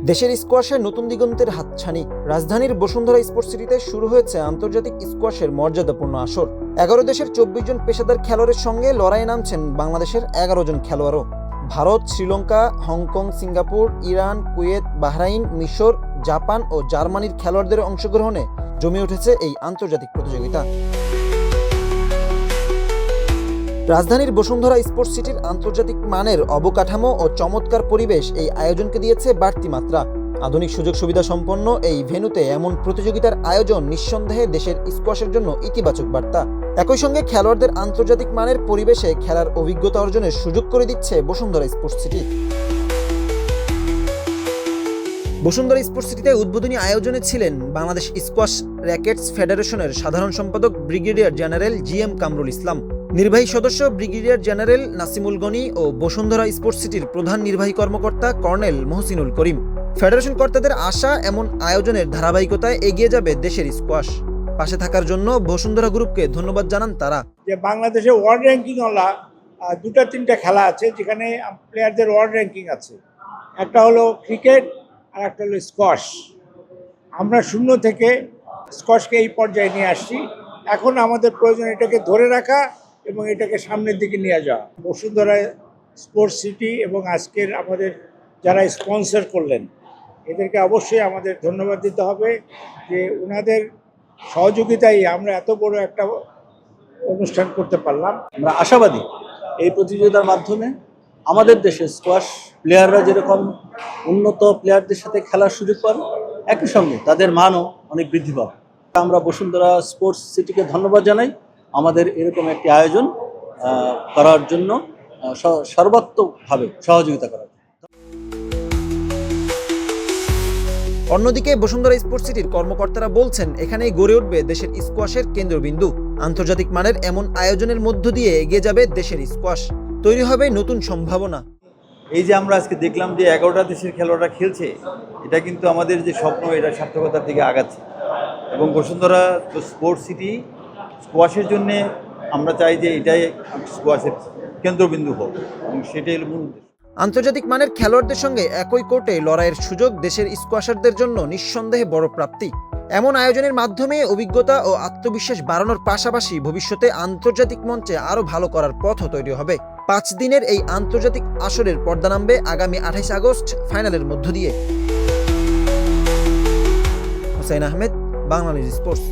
দেশের স্কোয়াশে নতুন দিগন্তের হাতছানি। রাজধানীর বসুন্ধরা স্পোর্টস সিটিতে শুরু হয়েছে আন্তর্জাতিক স্কোয়াশের মর্যাদাপূর্ণ আসর। 11 দেশের 24 জন পেশাদার খেলোয়াড়ের সঙ্গে লড়াইয়ে নামছেন বাংলাদেশের 11 জন খেলোয়াড়ও। Bharat, Sri Lanka, Hong Kong, Singapore, Iran, Kuwait, Bahrain, মিশর, জাপান ও জার্মানির খেলোয়াড়দের অংশগ্রহণে জমে উঠেছে এই আন্তর্জাতিক প্রতিযোগিতা। রাজধানীর বসুন্ধরা স্পোর্টস সিটির আন্তর্জাতিক মানের অবকাঠামো ও চমৎকার পরিবেশ এই আয়োজনকে দিয়েছে বাড়তি মাত্রা। আধুনিক সুযোগ সুবিধা সম্পন্ন এই ভেন্যুতে এমন প্রতিযোগিতার আয়োজন নিঃসন্দেহে দেশের স্কোয়াশের জন্য ইতিবাচক বার্তা। একই সঙ্গে খেলোয়াড়দের আন্তর্জাতিক মানের পরিবেশে খেলার অভিজ্ঞতা অর্জনের সুযোগ করে দিচ্ছে Bashundhara sports city. Bashundhara sports সিটিতে উদ্বোধনী আয়োজনে ছিলেন বাংলাদেশ স্কোয়াশ র্যাকেটস ফেডারেশনের সাধারণ সম্পাদক brigadier general GM Kamrul Islam, নির্বাহী সদস্য ব্রিগেডিয়ার জেনারেল নাসিমুল গনি ও বসুন্ধরা স্পোর্টস সিটির প্রধান নির্বাহী কর্মকর্তা কর্নেল মহসিনুল করিম। ফেডারেশন কর্তাদের আশা, এমন আয়োজনের ধারাবাহিকতায় এগিয়ে যাবে দেশের স্কোয়াশ। পাশে থাকার জন্য বসুন্ধরা গ্রুপকে ধন্যবাদ জানান তারা। যে বাংলাদেশে ওয়ার্ল্ড র্যাঙ্কিংওয়ালা দুটা তিনটা খেলা আছে যেখানে প্লেয়ারদের ওয়ার্ল্ড র্যাঙ্কিং আছে। একটা হলো ক্রিকেট আর একটা হলো স্কোয়াশ। আমরা শূন্য থেকে স্কোয়াশকে এই পর্যায়ে নিয়ে আসছি। এখন আমাদের প্রয়োজন এটাকে ধরে রাখা এবং এটাকে সামনের দিকে নিয়ে যাওয়া। বসুন্ধরা স্পোর্টস সিটি এবং আজকের আমাদের যারা স্পন্সর করলেন এদেরকে অবশ্যই আমাদের ধন্যবাদ দিতে হবে যে ওনাদের সহযোগিতায় আমরা এত বড় একটা অনুষ্ঠান করতে পারলাম। আমরা আশাবাদী এই প্রতিযোগিতার মাধ্যমে আমাদের দেশে স্কোয়াশ প্লেয়াররা যেরকম উন্নত প্লেয়ারদের সাথে খেলার সুযোগ পাবে, একই সঙ্গে তাদের মানও অনেক বৃদ্ধি পাবে। আমরা বসুন্ধরা স্পোর্টস সিটিকে ধন্যবাদ জানাই আমাদের এরকম একটি আয়োজন করার জন্য, সর্বাত্মকভাবে সহযোগিতা করার। অন্যদিকে বসুন্ধরা স্পোর্টস সিটির কর্মকর্তারা বলছেন, এখানেই গড়ে উঠবে দেশের স্কোয়াশের কেন্দ্রবিন্দু। আন্তর্জাতিক মানের এমন আয়োজনের মধ্য দিয়ে এগিয়ে যাবে দেশের স্কোয়াশ, তৈরি হবে নতুন সম্ভাবনা। এই যে আমরা আজকে দেখলাম যে 11টা দেশের খেলোয়াড়রা খেলছে, এটা কিন্তু আমাদের যে স্বপ্ন এটা সার্থকতার দিকে আগাচ্ছে। এবং বসুন্ধরা স্পোর্টস সিটি স্কোয়াশের জন্যে আমরা চাই যে এটাই স্কোয়াশের কেন্দ্রবিন্দু হোক এবং সেটাই হল মূল উদ্দেশ্য। আন্তর্জাতিক মানের খেলোয়াড়দের সঙ্গে একই কোর্টে লড়াইয়ের সুযোগ দেশের স্কোয়াশারদের জন্য নিঃসন্দেহে বড় প্রাপ্তি। এমন আয়োজনের মাধ্যমে অভিজ্ঞতা ও আত্মবিশ্বাস বাড়ানোর পাশাপাশি ভবিষ্যতে আন্তর্জাতিক মঞ্চে আরও ভালো করার পথও তৈরি হবে। 5 দিনের এই আন্তর্জাতিক আসরের পর্দা নামবে আগামী 28 আগস্ট ফাইনালের মধ্য দিয়ে। হুসাইন আহমেদ, বাংলানিউজ স্পোর্টস।